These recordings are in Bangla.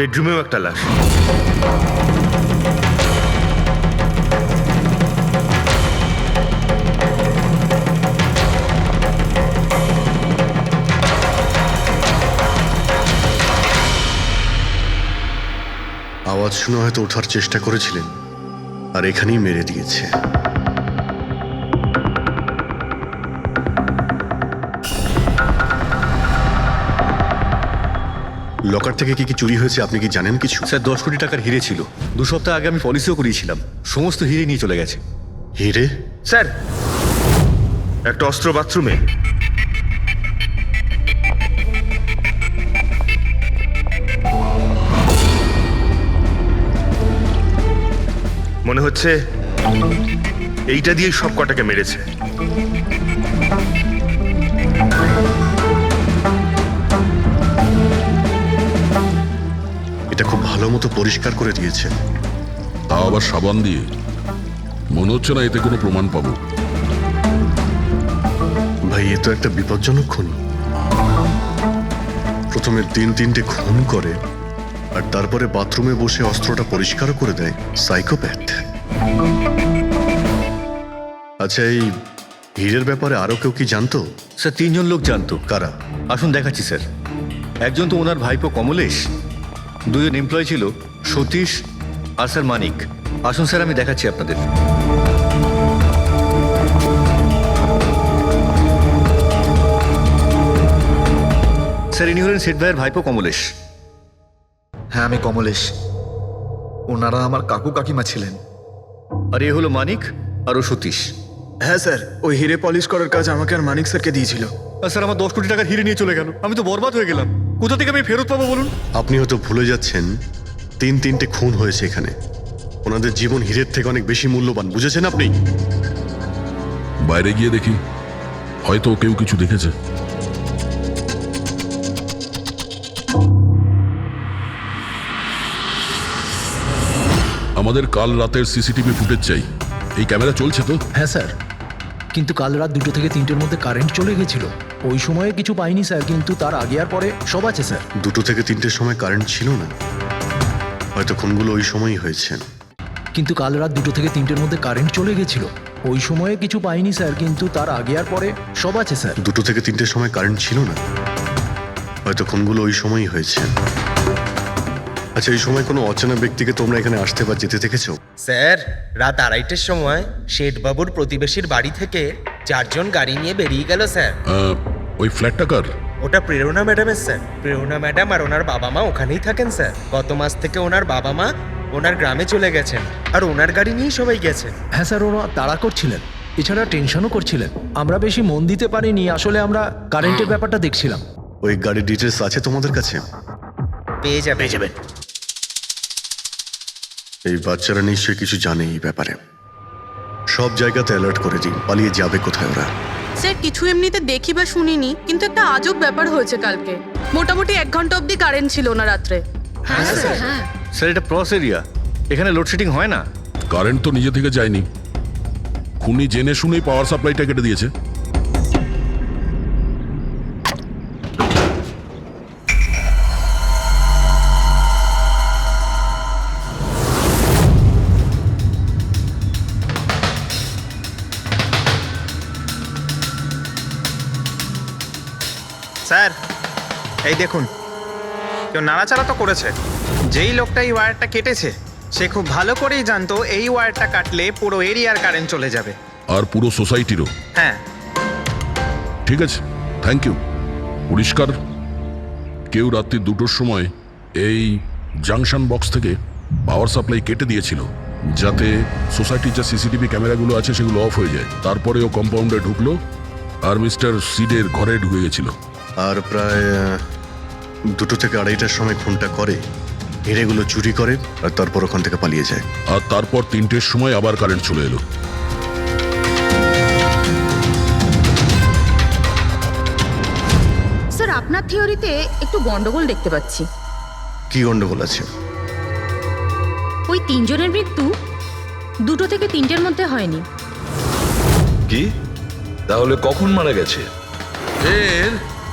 বেডরুমেও একটা লাশ। আওয়াজ শুনে হয়তো ওঠার চেষ্টা করেছিলেন, আর এখানেই মেরে দিয়েছে। লকার থেকে কি কি চুরি হয়েছে আপনি কি জানেন কিছু? স্যার 10 কোটি টাকার হিরে ছিল। 2 সপ্তাহ আগে আমি পলিসিও করিয়েছিলাম, সমস্ত হিরে নিয়ে চলে গেছে। হিরে? স্যার, একটা অস্ত্র বাথরুমে। মনে হচ্ছে এইটা দিয়েই সব কটাকে মেরেছে। এটা খুব ভালো মতো পরিষ্কার করে দিয়েছে। তাও আবার সাবান দিয়ে। মনে হচ্ছে না এতে কোনো প্রমাণ পাবো। ভাই, এ তো একটা বিপজ্জনক খুন। প্রথমে 3-3টে খুন করে, আর তারপরে বাথরুমে বসে অস্ত্রটা পরিষ্কারও করে দেয়। সাইকোপ্যাথ। আচ্ছা, এই হীরের ব্যাপারে আরো কেউ কি জানতো? স্যার 3 জন লোক জানতো। কারা? আসুন দেখাচ্ছি স্যার। একজন তো ওনার ভাইপো কমলেশ, 2 জন এমপ্লয় ছিল, সতীশ আর স্যার মানিক। আসুন স্যার, আমি দেখাচ্ছি আপনাদের। স্যার, ইনি হলেন সেট ভাইয়ের ভাইপো কমলেশ। হ্যাঁ, আমি কমলেশ। ওনারা আমার কাকু কাকিমা ছিলেন। আর এ হলো মানিক, আর ও সতীশ। হ্যাঁ স্যার, ওই হিরে পলিশ করার কাজ আমাকে আর মানিক স্যারকে দিয়েছিল। আর স্যার, আমার 10 কোটি টাকার হিরে নিয়ে চলে গেল। আমি তো বরবাদ হয়ে গেলাম। কোথা থেকে আমি ফেরত পাবো বলুন? আপনি হয়তো ভুলে যাচ্ছেন 3-3টে খুন হয়েছে এখানে। ওনাদের জীবন হীরের থেকে অনেক বেশি মূল্যবান, বুঝেছেন আপনি? বাইরে গিয়ে দেখি, হয়তো কেউ কিছু দেখেছে। আমাদের কাল রাতের সিসিটিভি ফুটেজ চাই। এই ক্যামেরা চলছে তো? হ্যাঁ স্যার, কিন্তু কাল রাত 2 থেকে 3টের মধ্যে কারেন্ট চলে গেছিল। ওই সময়ে কিছু পাইনি স্যার, কিন্তু তার আগে আর পরে সব আছে স্যার। 2 থেকে 3টের সময় কারেন্ট ছিল না, হয়তো খুনগুলো ওই সময়ই হয়েছে। কিন্তু কাল রাত 2 থেকে 3টের মধ্যে কারেন্ট চলে গেছিল। ওই সময়ে কিছু পাইনি স্যার, কিন্তু তার আগে আর পরে সব আছে স্যার। 2 থেকে 3টের সময় কারেন্ট ছিল না, হয়তো খুনগুলো ওই সময়ই হয়েছে। আচ্ছা, এই সময় কোনো অচেনা ব্যক্তিকে তোমরা এখানে আসতে বা যেতে দেখেছো? স্যার, রাত 2:30টার সময় শেঠবাবুর প্রতিবেশীর বাড়ি থেকে 4 জন গাড়ি নিয়ে বেরিয়ে গেল স্যার। ওই ফ্ল্যাটটা কার? ওটা প্রেরণা ম্যাডামের স্যার। প্রেরণা ম্যাডাম আর ওনার বাবা মা ওখানেই থাকেন স্যার। গত মাস থেকে ওনার বাবা মা ওনার গ্রামে চলে গেছেন, আর ওনার গাড়ি নিয়েই সবাই গেছেন। হ্যাঁ স্যার, ওরা তাড়া করছিলেন, এছাড়া টেনশনও করছিলেন। আমরা বেশি মন দিতে পারিনি, আসলে আমরা কারেন্টের ব্যাপারটা দেখছিলাম। ওই গাড়ির ডিটেলস আছে তোমাদের কাছে? পেয়ে যাবেন। এই বাচ্চারা নিশ্চয়ই কিছু জানে এই ব্যাপারে। সব জায়গাতে অ্যালার্ট করে দিন, পালিয়ে যাবে কোথায় ওরা। স্যার, কিছু এমনিতে দেখি বা শুনিনি, কিন্তু একটা আজব ব্যাপার হয়েছে কালকে। মোটামুটি 1 ঘন্টা অবধি কারেন্ট ছিল না রাত্রে। হ্যাঁ স্যার, হ্যাঁ। স্যার, এটা প্রস এরিয়া, এখানে লোডশেডিং হয় না। কারেন্ট তো নিজে থেকে যায়নি। খুনি জেনে শুনেই পাওয়ার সাপ্লাইটা কেটে দিয়েছে। স্যার, এই দেখুন, কেউ নাড়াচাড়া তো করেছে। যেই লোকটা এই ওয়্যারটা কেটেছে সে খুব ভালো করেই জানতো এই ওয়্যারটা কাটলে পুরো এরিয়ার কারেন্ট চলে যাবে। আর পুরো সোসাইটিরও। হ্যাঁ। ঠিক আছে, থ্যাংক ইউ। পরিষ্কার, কেউ রাত্রি 2টোর সময় এই জাংশন বক্স থেকে পাওয়ার সাপ্লাই কেটে দিয়েছিল, যাতে সোসাইটির যা সিসিটিভি ক্যামেরাগুলো আছে সেগুলো অফ হয়ে যায়। তারপরে ও কম্পাউন্ডে ঢুকলো আর মিস্টার সিডের ঘরে ঢুকে গেছিল। আর প্রায় 2 থেকে 2:30টার সময় খুনটা করে, হিরেগুলো চুরি করে, আর তারপর ওখান থেকে পালিয়ে যায়। আর তারপর 3টের সময় আবার কারেন্ট চলে এলো। স্যার, আপনার থিওরিতে একটু গন্ডগোল দেখতে পাচ্ছি। কি গন্ডগোল আছে? ওই 3 জনের মৃত্যু 2 থেকে 3টের মধ্যে হয়নি। কি? তাহলে কখন মারা গেছে?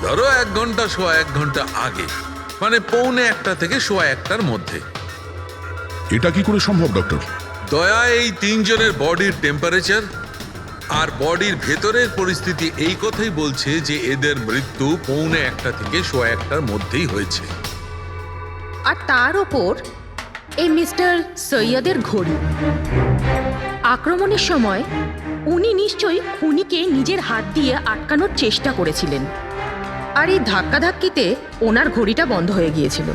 ধরো 1 ঘন্টা 1 ঘন্টা আগে। মানে 1:45 থেকে 1:15 মধ্যে। এটা কি করে সম্ভব ডক্টর? দয়া, এই 3 জনের বডির টেম্পারেচার আর বডির ভেতরের পরিস্থিতি এই কথাই বলছে যে এদের মৃত্যু 1:45 থেকে 1:15 মধ্যেই হয়েছে। আর তার ওপর এই মিস্টার সৈয়দের ঘড়ি। আক্রমণের সময় উনি নিশ্চয়ই খুনিকে নিজের হাত দিয়ে আটকানোর চেষ্টা করেছিলেন, আর এই ধাক্কাধাক্কিতে ওনার ঘড়িটা বন্ধ হয়ে গিয়েছিল।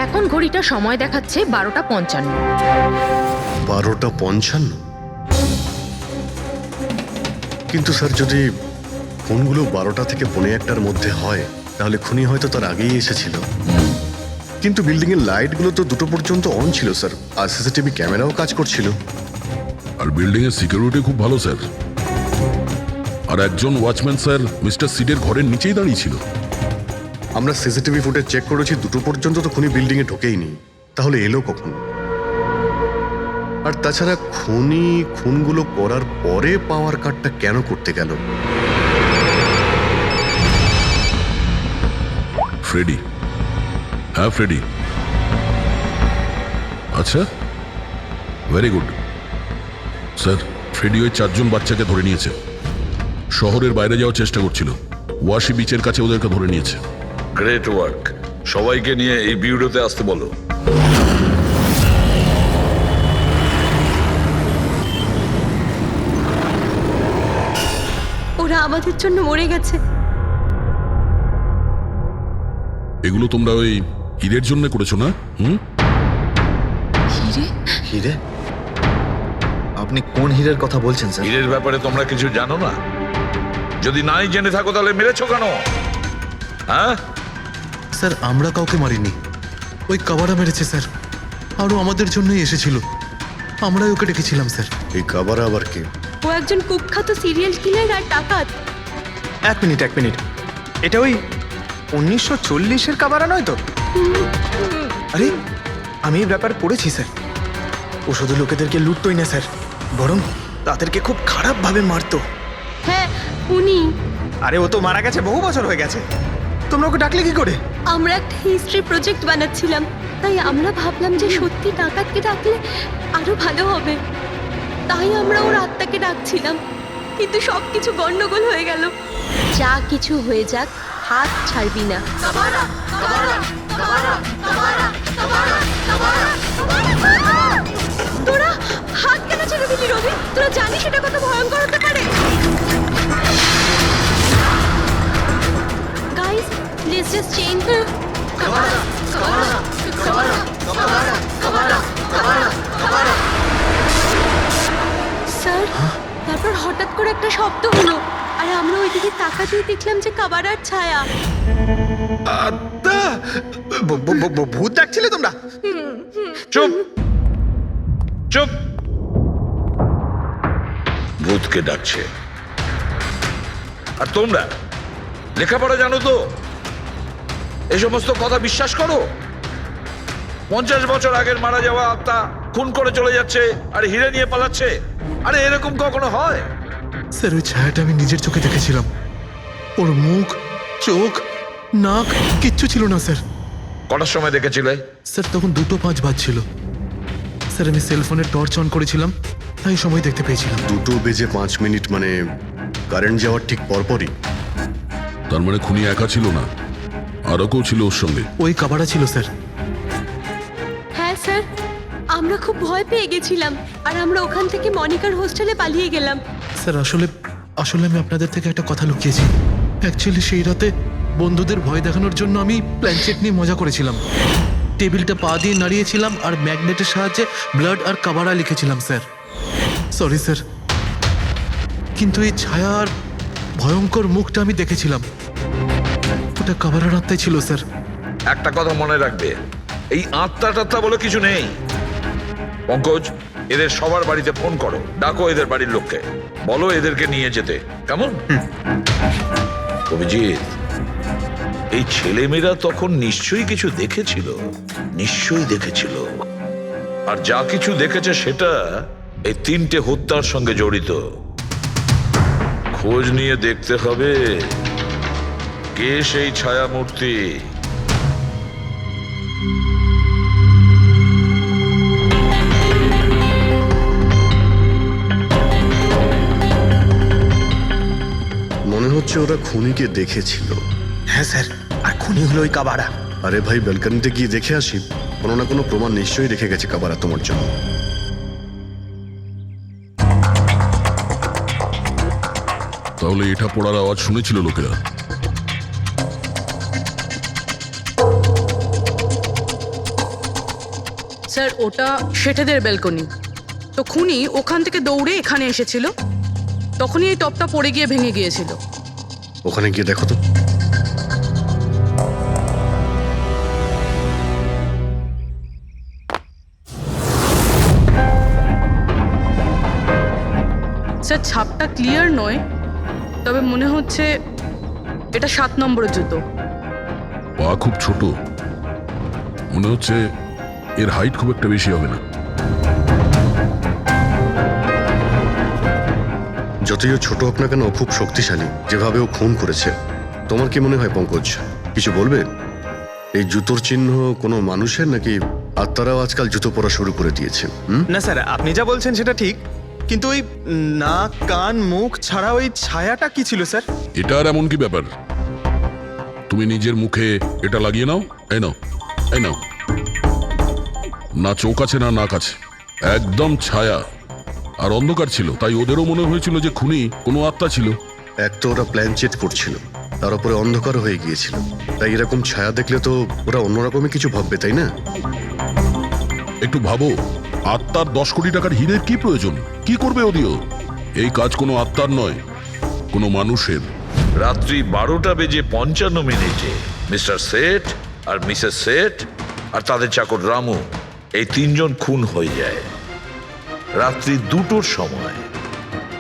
এখন ঘড়িটা সময় দেখাচ্ছে 12:55। 12:55? কিন্তু স্যার, যদি ফোনগুলো 12টা থেকে 1:45টার মধ্যে হয় তাহলে খুনি হয়তো তার আগেই এসেছিল। কিন্তু বিল্ডিং এর লাইটগুলো তো 2টো পর্যন্ত অন ছিল স্যার, আর সিসিটিভি ক্যামেরাও কাজ করছিল। আর বিল্ডিং এর সিকিউরিটি খুব ভালো স্যার। আর একজন ওয়াচম্যান স্যার মিস্টার সিডের ঘরের নিচেই দাঁড়িয়ে ছিল। আমরা সিসিটিভি ফুটেজ চেক করেছি, 2টো পর্যন্ত তো খুনি বিল্ডিং এ ঢোকেইনি। তাহলে এলো কখন? আর তাছাড়া খুনি খুনগুলো করার পরে পাওয়ার কার্ডটা কেন করতে গেল? ফ্রেডি। হ্যাঁ ফ্রেডি। আচ্ছা, ভেরি গুড স্যার। ফ্রেডি ওই 4 জন বাচ্চাকে ধরে নিয়েছে। শহরের বাইরে যাওয়ার চেষ্টা করছিল, ওয়াশি বিচের কাছে ওদেরকে ধরে নিয়েছে। Great work. সবাইকে নিয়ে এই বিউরোতে আসতে বলো। ওরা আমাদের জন্য মরে গেছে। এগুলো তোমরা ওই হীরের জন্য করেছো না? হিরে? হিরে? আপনি কোন হীরের কথা বলছেন স্যার? হীরের ব্যাপারে তোমরা কিছু জানো না? যদি নাই জেনে থাকো তাহলে মেরেছো কেন? হ্যাঁ স্যার, আমরা কাউকে মারিনি, ওই কাবারা মেরেছে স্যার। আরও আমাদের জন্যই এসেছিল, আমরাই ওকে ডেকেছিলাম স্যার। এই কাবারা আবার কে? ও একজন কুখ্যাত সিরিয়াল কিলার আর ডাকাত। এক মিনিট, এটা ওই 1940-এর কাবারা নয় তো? আরে, আমি এই ব্যাপার পড়েছি স্যার। ও শুধু লোকেদেরকে লুটতোই না স্যার, বরং তাদেরকে খুব খারাপভাবে মারতো। হ্যাঁ, উনি। আরে, ও তো মারা গেছে, বহু বছর হয়ে গেছে। তোমরা ওকে ডাকলে কি করে? আমরা একটা হিস্ট্রি প্রজেক্ট বানাচ্ছিলাম, তাই আমরা ভাবলাম যে সত্যি ডাকাতকে ডাকলে আরো ভালো হবে। তাই আমরা ওর আত্মাকে ডাকছিলাম, কিন্তু সবকিছু গন্ডগোল হয়ে গেল। যা কিছু হয়ে যাক, হাত ছাড়বি না। তোরা হাত কেন ছেড়ে দিলি রবি? তোরা জানিস এটা কত ভয়ঙ্কর হতে পারে। Guys, let's just change. Sir, তারপর হঠাৎ করে একটা শব্দ হলো, আর আমরা ওইদিকে তাকাতেই দেখলাম যে কাবারার ছায়া। ভূত ডাকছিলে তোমরা? চুপ চুপ। ভূতকে ডাকছে। আর তোমরা লেখাপড়া জানো তো? এই সমস্ত কথা বিশ্বাস করো? 50 বছর আগের মারা যাওয়া আত্মা খুন করে চলে যাচ্ছে আর হিরে নিয়ে পালাচ্ছে। আরে এরকম কখনো হয়? স্যার, ওই ছায়াটা আমি নিজের চোখে দেখেছিলাম। ওর মুখ, চোখ, নাক কিচ্ছু ছিল না স্যার। কটার সময় দেখেছিলে? স্যার, তখন 2:05 বাজছিল স্যার। আমি সেলফোনের টর্চ অন করেছিলাম, তাই সময় দেখতে পেয়েছিলাম। 2:05 মানে কারেন্ট যাওয়ার ঠিক পরপরই। তার মানে খুনি একা ছিল না, আরও কেউ ছিল ওর সঙ্গে। ওই কাবারা ছিল স্যার। হ্যাঁ স্যার, আমরা খুব ভয় পেয়ে গেছিলাম, আর আমরা ওখান থেকে মনিকার হোস্টেলে পালিয়ে গেলাম। স্যার, আসলে আমি আপনাদের থেকে একটা কথা লুকিয়েছি। অ্যাকচুয়ালি সেই রাতে বন্ধুদের ভয় দেখানোর জন্য আমি প্ল্যানচেট নিয়ে মজা করেছিলাম। টেবিলটা পা দিয়ে নাড়িয়েছিলাম আর ম্যাগনেটের সাহায্যে ব্লাড আর কাবারা লিখেছিলাম স্যার। সরি স্যার, কিন্তু এই ছায়ার ভয়ঙ্কর মুখটা আমি দেখেছিলাম, ওটা কাবারার আত্মাই ছিল স্যার। একটা কথা মনে রাখবে, এই আত্মা টাত্মা বলে কিছু নেই। পঙ্কজ, এদের সবার বাড়িতে ফোন করো, ডাকো এদের বাড়ির লোককে, বলো এদেরকে নিয়ে যেতে। কেমন? অভিজিৎ, এই ছেলেমেয়েরা তখন নিশ্চয়ই কিছু দেখেছিল, নিশ্চয়ই দেখেছিল। আর যা কিছু দেখেছে সেটা এই 3টে হত্যার সঙ্গে জড়িত। খোঁজ নিয়ে দেখতে হবে কে সেই ছায়া মূর্তি। ওরা খুনিকে দেখেছিল। হ্যাঁ স্যার, আর খুনি হলো ওই কাবারা। আরে ভাই, ব্যালকনিতে গিয়ে দেখে আসি, কোনো না কোনো প্রমাণ নিশ্চয়ই রেখে গেছে কাবারা তোমার জন্য। তাহলে এটা পড়ার আওয়াজ শুনেছিল লোকেরা। স্যার ওটা শেঠেদের ব্যালকনি। তো খুনি ওখান থেকে দৌড়ে এখানে এসেছিল, তখনই এই টপটা পড়ে গিয়ে ভেঙে গিয়েছিল। ওখানে গিয়ে দেখো তো। স্যার ছাপটা ক্লিয়ার নয়, তবে মনে হচ্ছে এটা 7 নম্বরের জুতো। পা খুব ছোট, মনে হচ্ছে এর হাইট খুব একটা বেশি হবে না। যতই ও ছোট হোক না কেন, ও খুব শক্তিশালী। যেভাবে ও খুন করেছে, তোমার কি মনে হয় পঙ্কজ? কিছু বলবে? এই জুতোর চিহ্ন কোনো মানুষের, নাকি আত্মারাও আজকাল জুতো পরা শুরু করে দিয়েছে? না স্যার, আপনি যা বলছেন সেটা ঠিক, কিন্তু ওই নাক, কান, মুখ ছাড়া ওই ছায়াটা কি ছিল স্যার? এটা আর এমন কি ব্যাপার? তুমি নিজের মুখে এটা লাগিয়ে নাও। এই নাও, এই নাও। না চোখ আছে না নাক আছে, একদম ছায়া। আর অন্ধকার ছিল, তাই ওদেরও মনে হয়েছিল যে খুনি কোনো আত্মা ছিল। এক তো ওরা প্ল্যান চেট করছিল, তার উপরে অন্ধকার হয়ে গিয়েছিল, তাই এরকম ছায়া দেখলে তো ওরা অন্যরকমই কিছু ভাববে, তাই না? একটু ভাবো, আত্মার 10 কোটি টাকার হীরের কি প্রয়োজন? কি করবে ওদিও? এই কাজ কোনো আত্মার নয়, কোনো মানুষের। রাত্রি 12:55 মিস্টার সেঠ আর মিসেস সেঠ আর তাদের চাকর রামু, এই 3 জন খুন হয়ে যায় রাত্রি 2টোর সময়।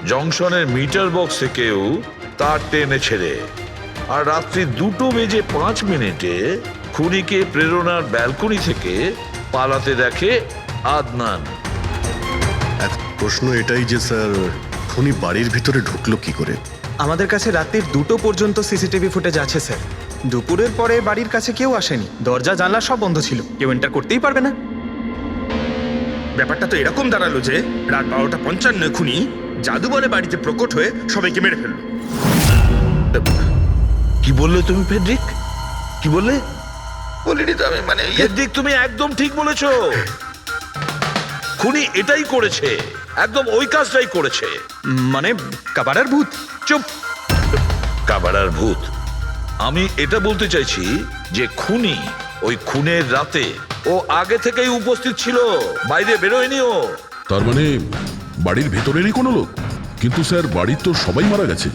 জংশনের মিটার বক্স থেকেও তার টেনে ছেড়ে। আর রাত্রি 2:05 খুনিকে প্রেরণার ব্যালকনি থেকে পালাতে দেখে আদনান। এখন প্রশ্ন এটাই যে স্যার, খুনি বাড়ির ভিতরে ঢুকলো কি করে? আমাদের কাছে রাত্রির 2টো পর্যন্ত সিসিটিভি ফুটেজ আছে স্যার। দুপুরের পরে বাড়ির কাছে কেউ আসেনি, দরজা জানলা সব বন্ধ ছিল, কেউ এন্টার করতেই পারবে না। ব্যাপারটা তো এরকম দাঁড়ালো যে রাত 12:55 খুনি জাদু বলে বাড়িতে প্রকট হয়ে সবাইকে মেরে ফেললো। কি বললে তুমি ফেডরিক? কি বললে? বলিনি তো আমি, মানে ফেডরিক, তুমি একদম ঠিক বলেছো। খুনি এটাই করেছে, একদম ওই কাজটাই করেছে। মানে কাবারার ভূত? চুপ! কাবারার ভূত? আমি এটা বলতে চাইছি যে খুনি ওই খুনের রাতে ও আগে থেকেই উপস্থিত ছিল, বাইরে বেরোয়নি ও। তার মানে বাড়ির ভেতরেরই কোনো লোক? কিন্তু স্যার, বাড়ির তো সবাই মারা গেছে।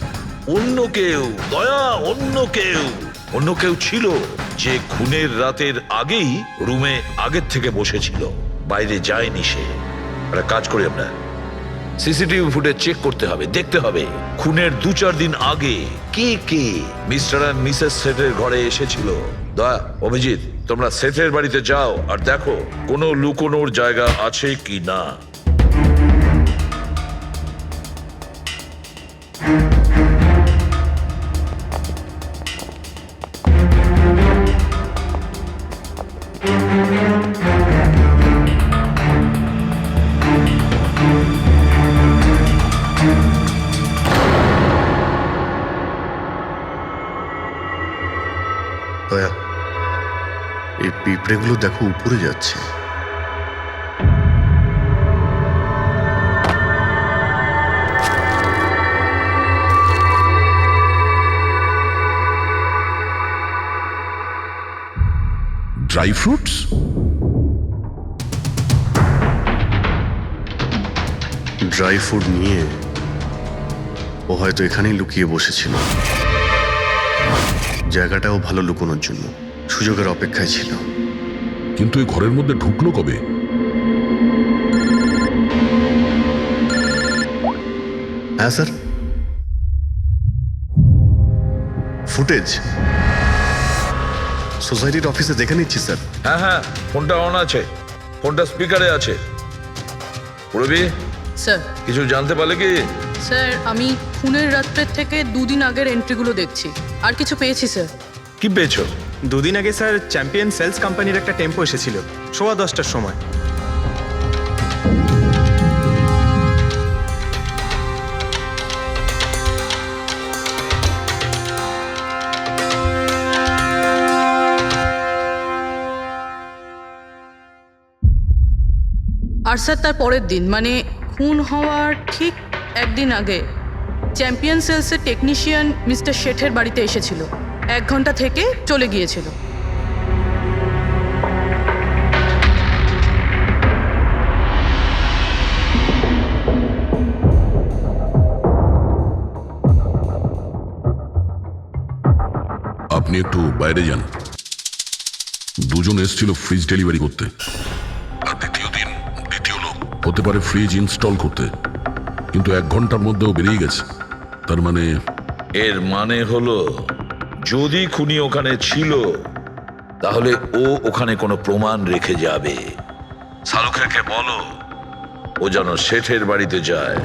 অন্য কেউ, দয়া, অন্য কেউ ছিল যে খুনের রাতের আগেই রুমে আগের থেকে বসেছিল, বাইরে যায়নি সে। একটা কাজ করি আমরা, সিসিটিভি ফুটেজ চেক করতে হবে, দেখতে হবে খুনের 2-4 দিন আগে কে কে মিস্টার আর মিসেস সেটের ঘরে এসেছিল। দয়া, অভিজিৎ, তোমরা সেটের বাড়িতে যাও আর দেখো কোনো লুকোনোর জায়গা আছে কি না। দয়া, এই পিঁপড়েগুলো দেখো উপরে যাচ্ছে। Dry fruits? ড্রাই ফ্রুট নিয়ে ও হয়তো এখানেই লুকিয়ে বসেছিল। জায়গাটাও ভালো লুকোনোর জন্য, সুযোগের অপেক্ষায় ছিল। কিন্তু এই ঘরের মধ্যে ঢুকলো কবে? হ্যাঁ স্যার, ফুটেজ সোসাইটির অফিসে দেখে নিচ্ছি স্যার। হ্যাঁ হ্যাঁ, ফোনটা অন আছে, ফোনটা স্পিকারে আছে। পুরবি, স্যার কিছু জানতে পারলে কি? স্যার আমি খুনের রাত্রের থেকে 2 দিন আগের এন্ট্রিগুলো দেখছি, আর কিছু পেয়েছি স্যার। কি পেয়েছো? 2 দিন আগে স্যার চ্যাম্পিয়ন সেলস কোম্পানির একটা টেম্পো এসেছিল 10:15টার সময়। আর স্যার তার পরের দিন মানে খুন হওয়ার ঠিক একদিন আগে চ্যাম্পিয়ন সেলসের টেকনিশিয়ান মিস্টার শেঠের বাড়িতে এসেছিল, 1 ঘন্টা থেকে চলে গিয়েছিল। আপনি একটু বাইরে যান। দুজন এসেছিল ফ্রিজ ডেলিভারি করতে, আর দ্বিতীয় লোক হতে পারে ফ্রিজ ইনস্টল করতে, কিন্তু 1 ঘন্টার মধ্যেও বেরিয়ে গেছে। তার মানে এর মানে হলো যদি খুনি ওখানে ছিল তাহলে ও ওখানে কোনো প্রমাণ রেখে যাবে। শালুখাকে বলো ও যেন শেঠের বাড়িতে যায়।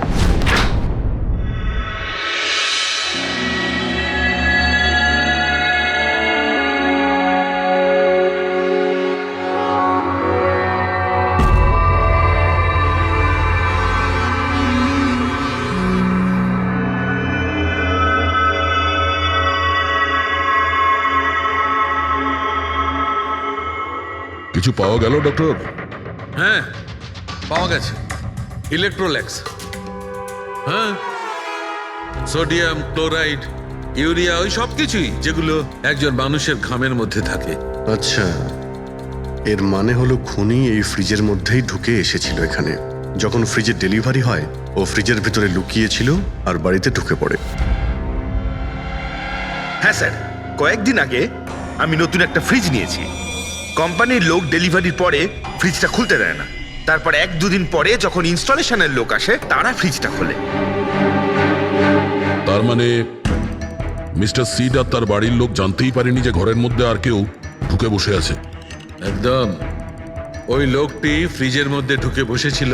কিছু পাওয়া গেল ডক্টর? হ্যাঁ, পাওয়া গেছে ইলেকট্রোল্যাক্স। হ্যাঁ, সোডিয়াম ক্লোরাইড, ইউরিয়া, ওই সব কিছুই যেগুলো একজন মানুষের ঘামের মধ্যে থাকে। আচ্ছা, এর মানে হলো খুনি এই ফ্রিজের মধ্যেই ঢুকে এসেছিল এখানে। যখন ফ্রিজের ডেলিভারি হয় ও ফ্রিজের ভিতরে লুকিয়েছিল আর বাড়িতে ঢুকে পড়ে। হ্যাঁ স্যার, কয়েকদিন আগে আমি নতুন একটা ফ্রিজ নিয়েছি। কোম্পানির লোক ডেলিভারির পরে ফ্রিজটা খুলতে দেয় না। তারপর 1-2 দিন পরে যখন ইনস্টলেশনের লোক আসে তারা ফ্রিজটা খোলে। তার মানে মিস্টার সিড আর তার বাড়ির লোক জানতেই পারেনি যে ঘরের মধ্যে আর কেউ ঢুকে বসে আছে। একদম। ওই লোকটি ফ্রিজের মধ্যে ঢুকে বসেছিল,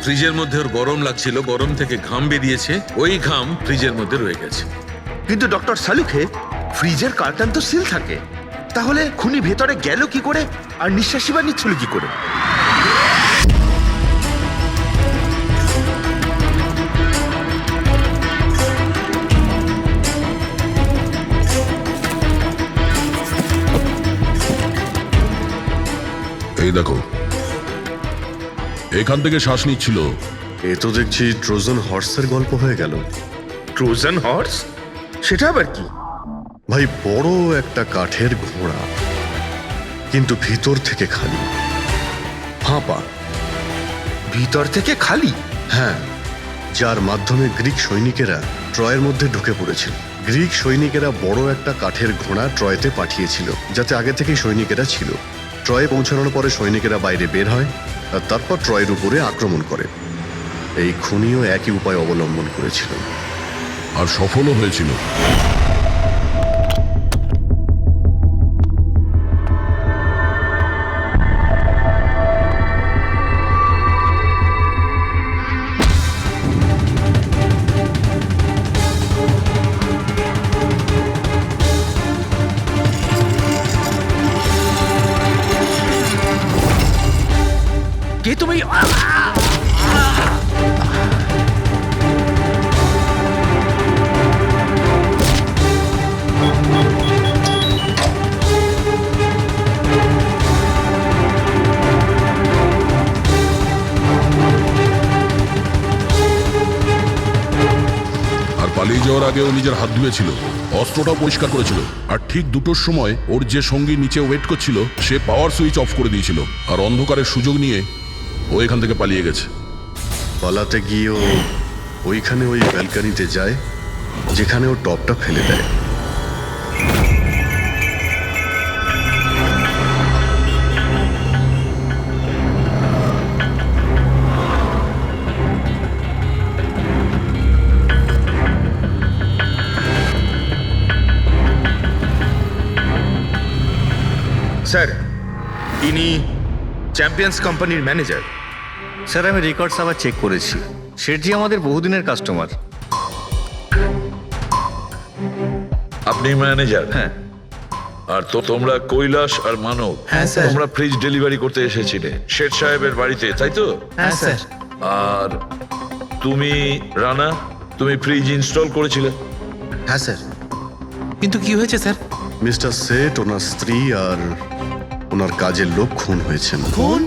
ফ্রিজের মধ্যে ওর গরম লাগছিল, গরম থেকে ঘাম বেরিয়েছে, ওই ঘাম ফ্রিজের মধ্যে রয়ে গেছে। কিন্তু ডক্টর সালুখে, ফ্রিজের কার্টন তো সিল থাকে, তাহলে খুনি ভেতরে গেল কি করে আর নিঃশ্বাসই বা নিচ্ছিল কি করে? এই দেখো, এখান থেকে শ্বাস নিচ্ছিল। এ তো দেখছি ট্রোজান হর্সের গল্প হয়ে গেল। Trojan horse? সেটা আবার কি? ভাই, বড় একটা কাঠের ঘোড়া, কিন্তু ভিতর থেকে খালি, ফাঁপা। ভিতর থেকে খালি? হ্যাঁ, যার মাধ্যমে গ্রিক সৈনিকেরা ট্রয়ের মধ্যে ঢুকে পড়েছিল। গ্রিক সৈনিকেরা বড় একটা কাঠের ঘোড়া ট্রয়তে পাঠিয়েছিল, যাতে আগে থেকেই সৈনিকেরা ছিল। ট্রয়ে পৌঁছানোর পরে সৈনিকেরা বাইরে বের হয় আর তারপর ট্রয়ের উপরে আক্রমণ করে। এই খুনিও একই উপায় অবলম্বন করেছিল আর সফলও হয়েছিল। কে তুমি? পালিয়ে যাওয়ার আগে ও নিজের হাত ধুয়েছিল, অস্ত্রটাও পরিষ্কার করেছিল, আর ঠিক 2টোর সময় ওর যে সঙ্গী নিচে ওয়েট করছিল সে পাওয়ার সুইচ অফ করে দিয়েছিল, আর অন্ধকারের সুযোগ নিয়ে ও এখান থেকে পালিয়ে গেছে। পালাতে গিয়ে ও ওইখানে ওই ব্যালকানিতে যায় যেখানে ও টপটা ফেলে দেয়। স্যার, ইনি চ্যাম্পিয়ন্স কোম্পানির ম্যানেজার। স্যার, আমি রেকর্ডস আবার চেক করেছি, শেঠজি আমাদের বহুদিনের কাস্টমার। আপনি ম্যানেজার? হ্যাঁ। আর তো তোমরা কৈলাস আর মানব, হ্যাঁ, স্যার। তোমরা ফ্রিজ ডেলিভারি করতে এসেছিলে শেঠ সাহেবের বাড়িতে, তাই তো? হ্যাঁ স্যার। আর তুমি রানা, তুমি ফ্রিজ ইনস্টল করেছিলে? হ্যাঁ স্যার। কিন্তু কি হয়েছে স্যার? মিস্টার সেট, ওনার স্ত্রী আর ওনার কাজের লোক খুন হয়েছেন। খুন?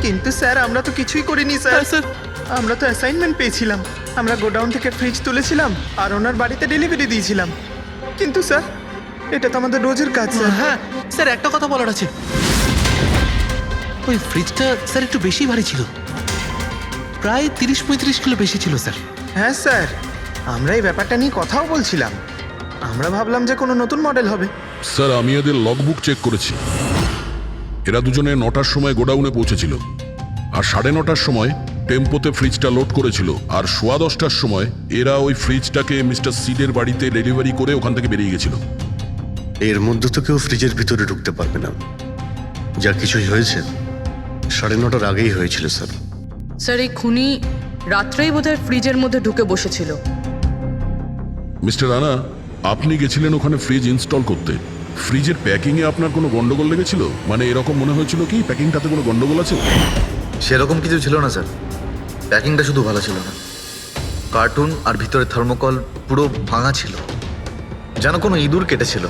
কিন্তু স্যার আমরা তো কিছুই করিনি স্যার স্যার আমরা তো অ্যাসাইনমেন্ট পেয়েছিলাম আমরা গোডাউন থেকে ফ্রিজ তুলেছিলাম আর ওনার বাড়িতে ডেলিভারি দিয়েছিলাম কিন্তু স্যার এটা তো আমাদের রোজের কাজ স্যার হ্যাঁ স্যার একটা কথা বলার আছে। ওই ফ্রিজটা স্যার একটু বেশি ভারী ছিল, প্রায় 30-35 কিলো বেশি ছিল স্যার। হ্যাঁ স্যার আমরা এই ব্যাপারটা নিয়ে কথাও বলছিলাম আমরা ভাবলাম যে কোনো নতুন মডেল হবে স্যার আমি এদের লগবুক চেক করেছি। এরা দুজনে 9টার সময় গোডাউনে পৌঁছেছিল, আর 9:30টার সময় টেম্পোতে ফ্রিজটা লোড করেছিল, আর 10:15টার সময় এরা ওই ফ্রিজটাকে মিস্টার সিডের বাড়িতে ডেলিভারি করে ওখান থেকে বেরিয়ে গেছিল। এর মধ্যে তো কেউ ফ্রিজের ভিতরে ঢুকতে পারবে না। যা কিছুই হয়েছে 9:30টার আগেই হয়েছিল স্যার। স্যার এই খুনি রাত্রেই বোধহয় ফ্রিজের মধ্যে ঢুকে বসেছিল। মিস্টার রানা, আপনি গেছিলেন ওখানে ফ্রিজ ইনস্টল করতে। ফ্রিজের প্যাকিংয়ে আপনার কোনো গন্ডগোল লেগেছিল? মানে এরকম মনে হয়েছিল কি প্যাকিংটাতে কোনো গন্ডগোল আছে? সেরকম কিছু ছিল না স্যার, প্যাকিংটা শুধু ভালো ছিল না, কার্টুন আর ভিতরে থার্মোকল পুরো ভাঙা ছিল, যেন কোনো ইঁদুর কেটেছিল।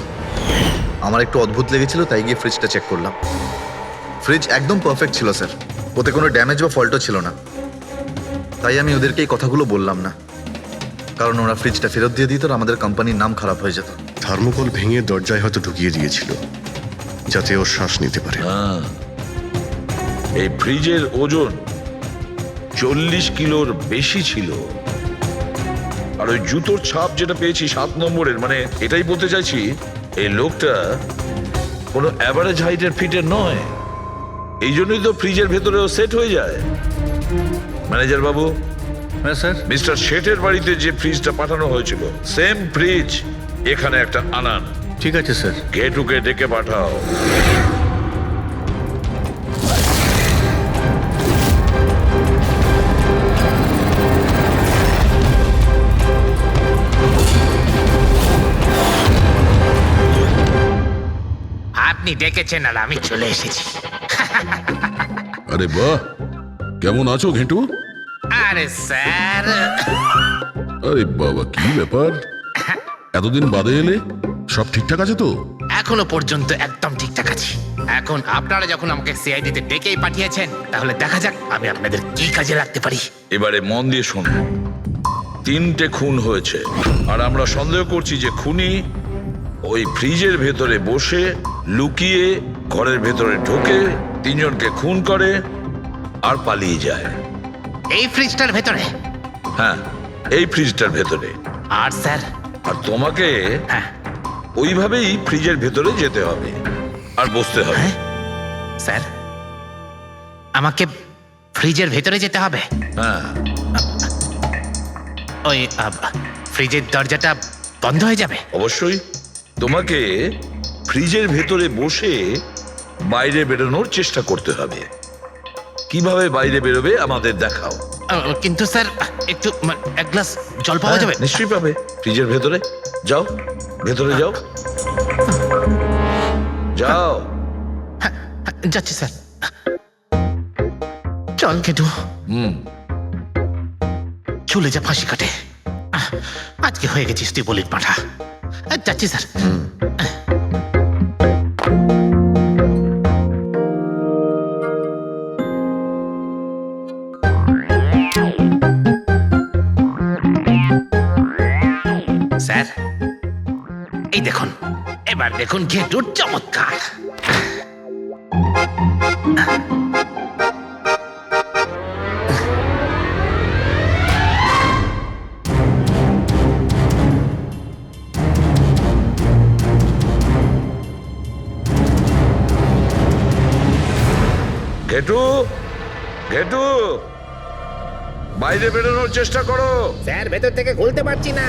আমার একটু অদ্ভুত লেগেছিল, তাই গিয়ে ফ্রিজটা চেক করলাম। ফ্রিজ একদম পারফেক্ট ছিল স্যার, ওতে কোনো ড্যামেজ বা ফল্টও ছিল না। তাই আমি ওদেরকে এই কথাগুলো বললাম না, কারণ ওরা ফ্রিজটা ফেরত দিয়ে দিত আর আমাদের কোম্পানির নাম খারাপ হয়ে যেত। থার্মোকল ভেঙে দরজায় হয়তো ঢুকিয়ে দিয়েছিল যাতে ও শ্বাস নিতে পারে। এই ফ্রিজের ওজন 40 কিলোর বেশি ছিল। আর ওই জুতোর ছাপ যেটা পেয়েছি 7 নম্বরের, মানে এটাই বলতে চাইছি এই লোকটা কোনো অ্যাভারেজ হাইটের ফিটের নয়। এই জন্যই তো ফ্রিজের ভেতরেও সেট হয়ে যায়। ম্যানেজার বাবু, হ্যাঁ স্যার। মিস্টার শেঠের বাড়িতে যে ফ্রিজটা পাঠানো হয়েছিল সেম ফ্রিজ এখানে একটা আনান। ঠিক আছে স্যার। গেটুকে ডেকে পাঠাও। আপনি ডেকেছেন আর আমি চলে এসেছি। আরে বাহ, কেমন আছো ঘেঁটু? আরে স্যার, আরে বাবা, কি ব্যাপার, এতদিন বাদে এলে? সব ঠিকঠাক আছে তো? এখনো পর্যন্ত একদম ঠিকঠাক আছি। এখন আপনারা যখন আমাকে সিআইডিতে ডেকেই পাঠিয়েছেন, তাহলে দেখা যাক আমি আপনাদের কি কাজে লাগতে পারি। এবারে মন দিয়ে শুনুন। 3টে খুন হয়েছে, আর আমরা সন্দেহ করছি যে খুনি ওই ফ্রিজের ভেতরে বসে লুকিয়ে ঘরের ভেতরে ঢোকে, 3 জনকে খুন করে আর পালিয়ে যায়। এই ফ্রিজটার ভেতরে? হ্যাঁ, এই ফ্রিজটার ভেতরে। আর স্যার? আর তোমাকে হ্যাঁ, ওইভাবেই ফ্রিজের ভেতরে যেতে হবে আর বসতে হবে। স্যার আমাকে ফ্রিজের ভেতরে যেতে হবে? হ্যাঁ। ওই ফ্রিজের দরজাটা বন্ধ হয়ে যাবে? অবশ্যই। তোমাকে ফ্রিজের ভেতরে বসে বাইরে বেরোনোর চেষ্টা করতে হবে। কিভাবে বাইরে বেরোবে আমাদের দেখাও। কিন্তু স্যার একটু এক গ্লাস জল পাওয়া যাবে? নিশ্চয়ই পাবে। ফ্রিজের ভেতরে যাও, ভেতরে যাও, যাও। যাচ্ছি স্যার। চল কেটু, চলে যা ফাঁসি কাটে। আজকে হয়ে গেছিস তুই বলির পাঠা। যাচ্ছি স্যার। স্যার এই দেখুন, এবার দেখুন ঘেটুর চমৎকার। ঘেটু, ঘেটু, বাইরে বেরোনোর চেষ্টা করো। স্যার ভেতর থেকে খুলতে পারছি না,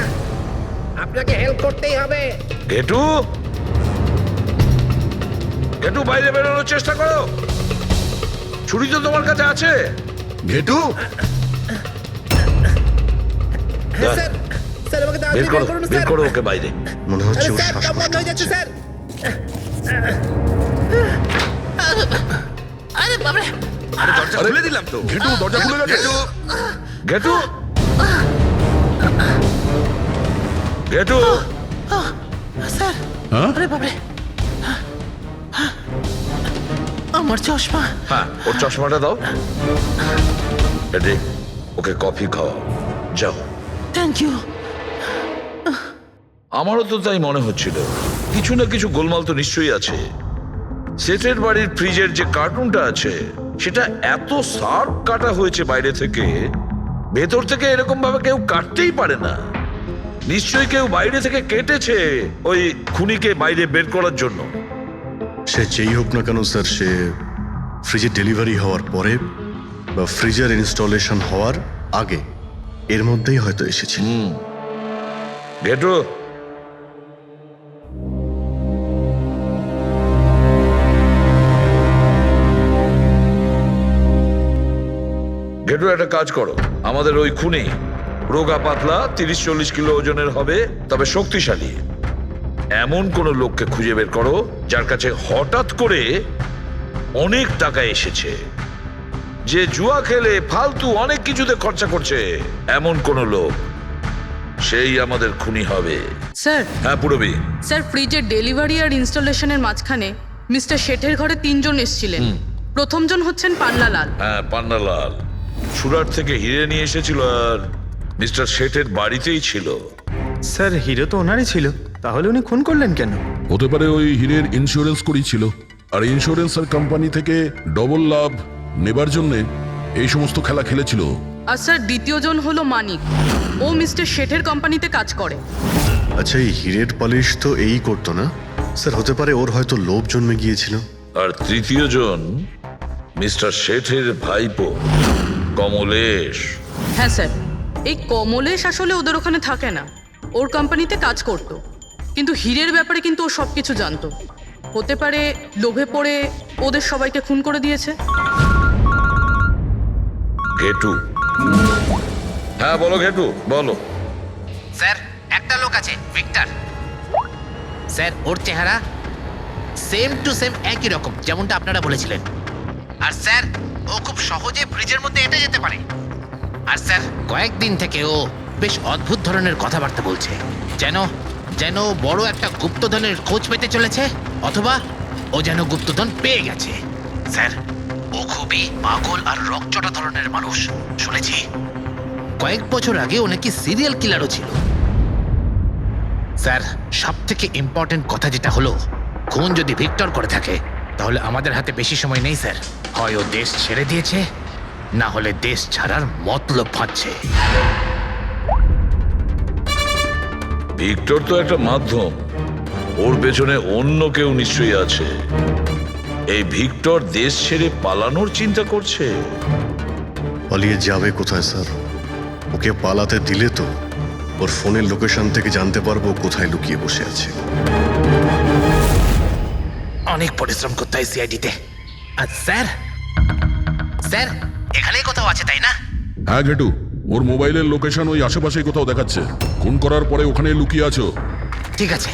আপনাকে হেল্প করতেই হবে। ঘেটু, ঘেটু, বাইরে বেরোনোর চেষ্টা করো। ছুরি তো তোমার কাছে আছে। ঘেটু, স্যার, স্যার আমাকে বের করো, বের করো ওকে বাইরে। মনে হচ্ছে ওর শ্বাসকষ্ট হয়ে যাচ্ছে হচ্ছে। স্যার। আরে বাবা, দরজা খুলে দিলাম তো। ঘেটু, দরজা খুলে গেছে। ঘেটু, ঘেটু, স্যার, হ্যাঁ? আরে বাবারে, আমার চশমা। হ্যাঁ, ওর চশমাটা দাও। এডি, ওকে কফি খাওয়াও, যাও। Thank you. আমারও তো তাই মনে হচ্ছিল, কিছু না কিছু গোলমাল তো নিশ্চয়ই আছে। সেটের বাড়ির ফ্রিজের যে কার্টুনটা আছে সেটা এত শার্প কাটা হয়েছে বাইরে থেকে, ভেতর থেকে এরকম ভাবে কেউ কাটতেই পারে না। নিশ্চয়ই কেউ বাইরে থেকে কেটেছে ওই খুনিকে বাইরে বের করার জন্য। সে যেই হোক না কেন স্যার, সে ফ্রিজের ডেলিভারি হওয়ার পরে বা ফ্রিজার ইনস্টলেশন হওয়ার আগে এর মধ্যেই হয়তো এসেছে। গেটো, গেটো, একটা কাজ করো। আমাদের ওই খুনি রোগা পাতলা 30-40 কিলো ওজনের হবে, তবে শক্তিশালী। এমন কোন লোককে খুঁজে বের করো যার কাছে হঠাৎ করে অনেক টাকা এসেছে, যে জুয়া খেলে ফালতু অনেক কিছুতে খরচা করছে, এমন কোন লোক। সেই আমাদের খুনি হবে। স্যার, হ্যাঁ পুরবি। স্যার, ফ্রিজের ডেলিভারি আর ইনস্টলেশনের মাঝখানে মিস্টার শেঠের ঘরে 3 জন এসেছিলেন। প্রথমজন হচ্ছেন পান্নালাল। হ্যাঁ, পান্নালাল সুরাট থেকে হিরে নিয়ে এসেছিল আর মিস্টার শেঠের বাড়িতেই ছিল। স্যার, হিরো তো ওনারই ছিল, তাহলে উনি খুন করলেন কেন? হতে পারে ওই হীরের ইন্স্যুরেন্স করেছিল, আর ইন্স্যুরেন্সের কোম্পানি থেকে ডবল লাভ নেবার জন্য এই সমস্ত খেলা খেলেছিল। আর স্যার, দ্বিতীয়জন হলো মানিক। ও মিস্টার শেঠের কোম্পানিতে কাজ করে। আচ্ছা, এই হীরের পালিশ তো এই করতো না স্যার, হতে পারে ওর হয়তো লোভ জন্মে গিয়েছিল। আর তৃতীয় জন মিস্টার শেঠের ভাইপো কমলেশ। হ্যাঁ স্যার, এই কমলেশ আসলে ওদের ওখানে থাকে না, ওর কোম্পানিতে কাজ করতো, কিন্তু হীরের ব্যাপারে কিন্তু ও সবকিছু জানতো। হতে পারে লোভে পড়ে ওদের সবাইকে খুন করে দিয়েছে। ঘেটু। হ্যাঁ বলো ঘেটু, বলো। স্যার, একটা লোক আছে, ভিক্টর। স্যার, ওর চেহারা সেম টু সেম একই রকম যেমনটা আপনারা বলেছিলেন। আর স্যার, ও খুব সহজে ফ্রিজের মধ্যে এঁটে যেতে পারে। আর স্যার, কয়েকদিন থেকে ও বেশ অদ্ভুত ধরনের কথাবার্তা বলছে, যেন যেন বড় একটা গুপ্তধনের খোঁজ পেতে চলেছে, অথবা ও যেন গুপ্তধন পেয়ে গেছে। স্যার, ও খুবই পাগল আর রকচটা ধরনের মানুষ। শুনেছি কয়েক বছর আগে ও নাকি সিরিয়াল কিলারও ছিল। স্যার, সব থেকে ইম্পর্টেন্ট কথা যেটা হলো, খুন যদি ভিক্টর করে থাকে তাহলে আমাদের হাতে বেশি সময় নেই স্যার। হয় ও দেশ ছেড়ে দিয়েছে, না হলে দেশ ছাড়ার মতলব ভাবছে। ভিক্টর তো একটা মাধ্যম, ওর পেছনে অন্য কেউ নিশ্চয়ই আছে। এই ভিক্টর দেশ ছেড়ে পালানোর চিন্তা করছে। পালিয়ে যাবে কোথায় স্যার? ওকে পালাতে দিলে তো ওর ফোনের লোকেশন থেকে জানতে পারবো কোথায় লুকিয়ে বসে আছে। অনেক পরিশ্রম করতে হয় সিআইডিতে। আর স্যার, স্যার এখানেই কোথাও আছে তাই না? হ্যাঁ ঘেটু, ওর মোবাইলের লোকেশন ওই আশেপাশেই কোথাও দেখাচ্ছে। খুন করার পরে ওখানে লুকিয়ে আছো। ঠিক আছে।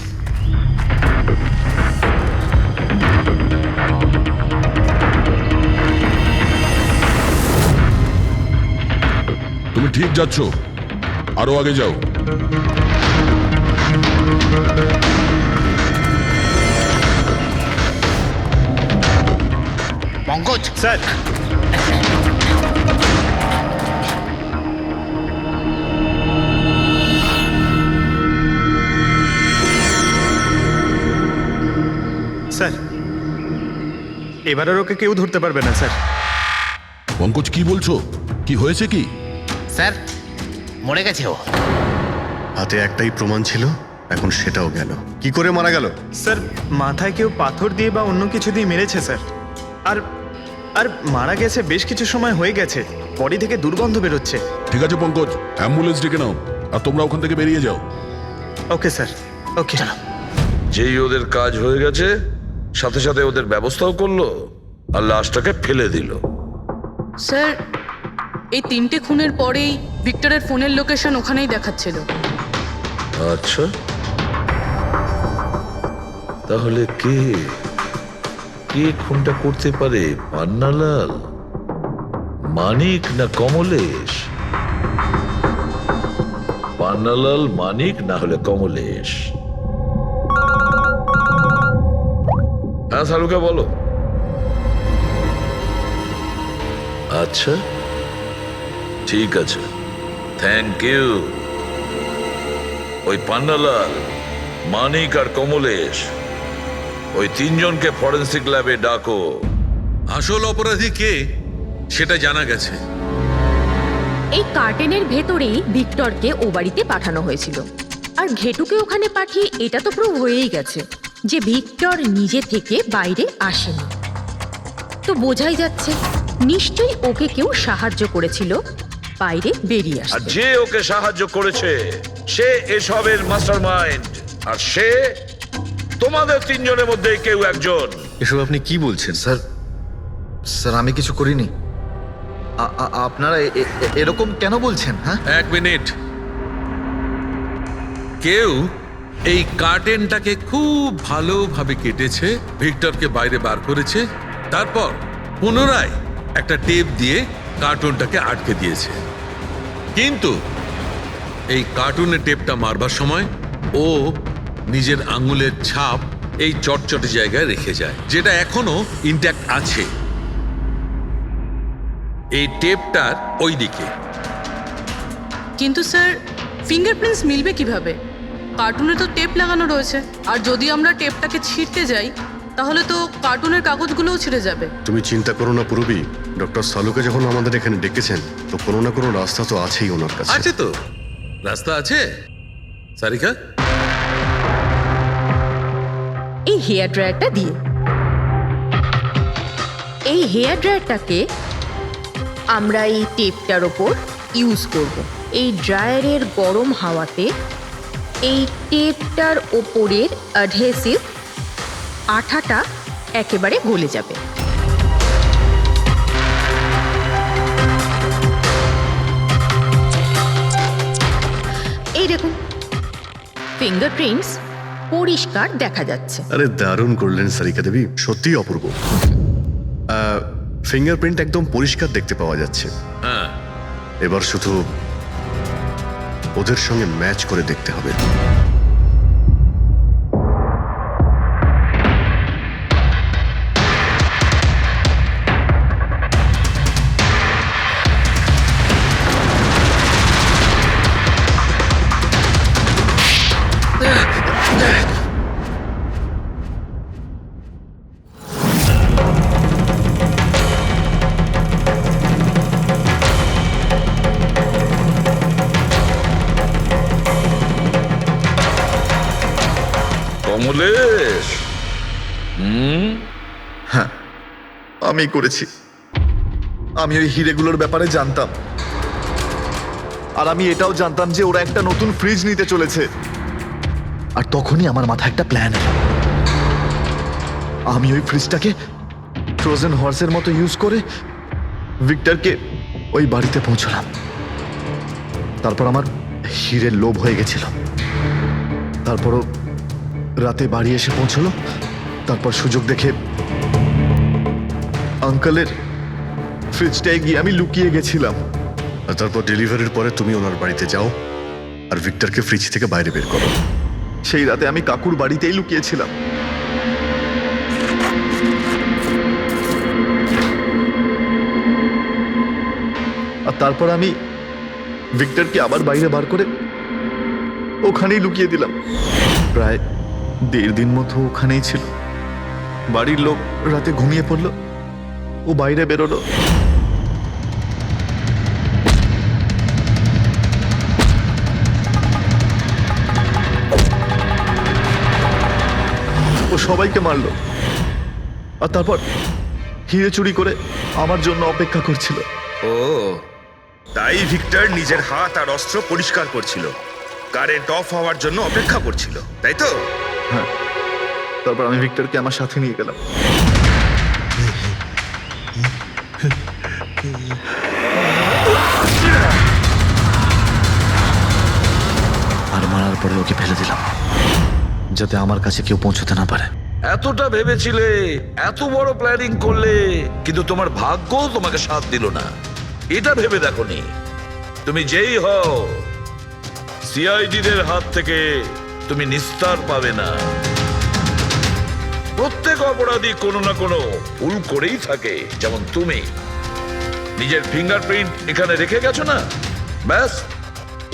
তুমি ঠিক যাচ্ছ, আরো আগে যাও। পঙ্কজ। স্যার, স্যার, এবার আর ওকে কেউ ধরতে পারবে না স্যার। পঙ্কজ, কি বলছো? কি হয়েছে কি? স্যার, মরে গেছে ও। হাতে একটাই প্রমাণ ছিল, এখন সেটাও গেল। কি করে মারা গেল? স্যার, মাথায় কেউ পাথর দিয়ে বা অন্য কিছু দিয়ে মেরেছে স্যার। আর আর মারা গেছে বেশ কিছু সময় হয়ে গেছে, বডি থেকে দুর্গন্ধ বেরোচ্ছে। ঠিক আছে পঙ্কজ, অ্যাম্বুলেন্স ডেকে নাও আর তোমরা ওখান থেকে বেরিয়ে যাও। ওকে স্যার, ওকে। যেই ওদের কাজ হয়ে গেছে, সাথে সাথে ওদের ব্যবস্থাও করলো আর লাশটাকে ফেলে দিল। স্যার, এই 3টে খুনের পরেই ভিক্টরের ফোনের লোকেশন ওখানেই দেখাচ্ছিল। আচ্ছা, তাহলে কে কে খুনটা করতে পারে? পান্নালাল, মানিক না কমলেশ? পান্নালাল, মানিক না হলে কমলেশ। হ্যাঁ সালুকা, বলো। আচ্ছা, ঠিক আছে, থ্যাংক ইউ। ওই পান্নালাল, মানিক আর কমলেশ, ওই তিনজনকে ফরেন্সিক ল্যাবে ডাকো। আসল অপরাধী কে সেটা জানা গেছে। এই কার্টেনের ভেতরেই ভিক্টরকে ও বাড়িতে পাঠানো হয়েছিল। আর ঘেটুকে ওখানে পাঠিয়ে এটা তো প্রুভ হয়েই গেছে যে ভিক্টর নিজে থেকে বাইরে আসেনি। তো বোঝাই যাচ্ছে নিশ্চয়ই ওকে কেউ সাহায্য করেছিল বাইরে বেরিয়ে আর আসতে। যে ওকে সাহায্য করেছে সে এসবের মাস্টারমাইন্ড, আর সে তোমাদের তিনজনের মধ্যে কেউ একজন। এসব আপনি কি বলছেন? স্যার, স্যার আমি কিছু করিনি। আপনারা এরকম কেন বলছেন? হ্যাঁ, এক মিনিট। কেউ এই কার্টেনটাকে খুব ভালোভাবে কেটেছে, ভিক্টরকে বাইরে বার করেছে, তারপর পুনরায় একটা টেপ দিয়ে কার্টুনটাকে আটকে দিয়েছে। কিন্তু এই কার্টুনের টেপটা মারবার সময় ও নিজের আঙুলের ছাপ এই চটচটে জায়গায় রেখে যায়, যেটা এখনো ইনট্যাক্ট আছে। এই টেপটার ওই দিকে। কিন্তু স্যার, ফিঙ্গারপ্রিন্টস মিলবে কিভাবে? কার্টুনে তো টেপ লাগানো রয়েছে, আর যদি আমরা টেপটাকে ছিঁড়তে যাই তাহলে তো কার্টুনের কাগজগুলোও ছিঁড়ে যাবে। তুমি চিন্তা করো না পুরবী, ডক্টর সালুকে যখন আমাদের এখানে ডেকেছেন তো কোনো না কোনো রাস্তা তো আছেই ওনার কাছে। আছে তো, রাস্তা আছে। সারিকা, এই হেয়ার ড্রায়ারটা দিয়ে, এই হেয়ার ড্রায়ারটাকে আমরা এই টেপটার ওপর ইউজ করব। এই ড্রায়ারের গরম হাওয়াতে এই টেপটার ওপরের অ্যাডহেসিভ আঠাটা একেবারে গলে যাবে। এই দেখুন, ফিঙ্গারপ্রিন্টস পরিষ্কার দেখা যাচ্ছে। আরে দারুণ করলেন সারিকা দেবী, সত্যিই অপূর্ব। ফিঙ্গারপ্রিন্ট একদম পরিষ্কার দেখতে পাওয়া যাচ্ছে। হ্যাঁ, এবার শুধু ওদের সঙ্গে ম্যাচ করে দেখতে হবে। কমলেশ, হ্যাঁ আমি করেছি। আমি ওই হিরেগুলোর ব্যাপারে জানতাম, আর আমি এটাও জানতাম যে ওরা একটা নতুন ফ্রিজ নিতে চলেছে। আর তখনই আমার মাথায় একটা প্ল্যান এলো। আমি ওই ফ্রিজটাকে ফ্রোজেন হর্সের মতো ইউজ করে ভিক্টরকে ওই বাড়িতে পৌঁছলাম। তারপর আমার হিরের লোভ হয়ে গেছিল। তারপরও রাতে বাড়ি এসে পৌঁছলো। তারপর সুযোগ দেখে আঙ্কেলের ফ্রিজটায় গিয়ে আমি লুকিয়ে গেছিলাম। আর তারপর ডেলিভারির পরে তুমি ওনার বাড়িতে যাও আর ভিক্টরকে ফ্রিজ থেকে বাইরে বের করো। সেই রাতে আমি কাকুর বাড়িতেই লুকিয়েছিলাম। আর তারপর আমি ভিক্টরকে আবার বাইরে বার করে ওখানেই লুকিয়ে দিলাম। প্রায় 1.5 দিন মতো ওখানেই ছিল। বাড়ির লোক রাতে ঘুমিয়ে পড়লো, ও বাইরে বেরোলো। ও সবাইকে মারলো, আর তারপর হিরে চুরি করে আমার জন্য অপেক্ষা করছিল। ও তাই ভিক্টর নিজের হাত আর অস্ত্র পরিষ্কার করছিল, কারেন্ট অফ হওয়ার জন্য অপেক্ষা করছিল, তাই তো? হ্যাঁ, তারপর আমি ভিক্টরকে আমার সাথে নিয়ে গেলাম। আর মারার পরে ওকে ফেলে দিলাম, যাতে আমার কাছে কেউ পৌঁছতে না পারে। এতটা ভেবেছিলে, এত বড় প্ল্যানিং করলে, কিন্তু তোমার ভাগ্য তোমাকে সাথ দিল না। এটা ভেবে দেখোনি তুমি যেই হও সিআইডিদের হাত থেকে তুমি নিস্তার পাবে না। প্রত্যেক অপরাধী কোনো না কোনো ভুল করেই থাকে, যেমন তুমি। নিজের ফিঙ্গারপ্রিন্ট এখানে রেখে গেছো না, ব্যাস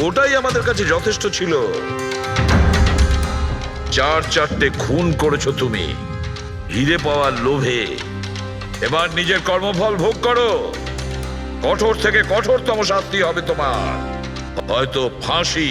ওটাই আমাদের কাছে যথেষ্ট ছিল। 4 খুন করেছো তুমি হিরে পাওয়ার লোভে। এবার নিজের কর্মফল ভোগ করো। কঠোর থেকে কঠোরতম শাস্তি হবে তোমার, হয়তো ফাঁসি।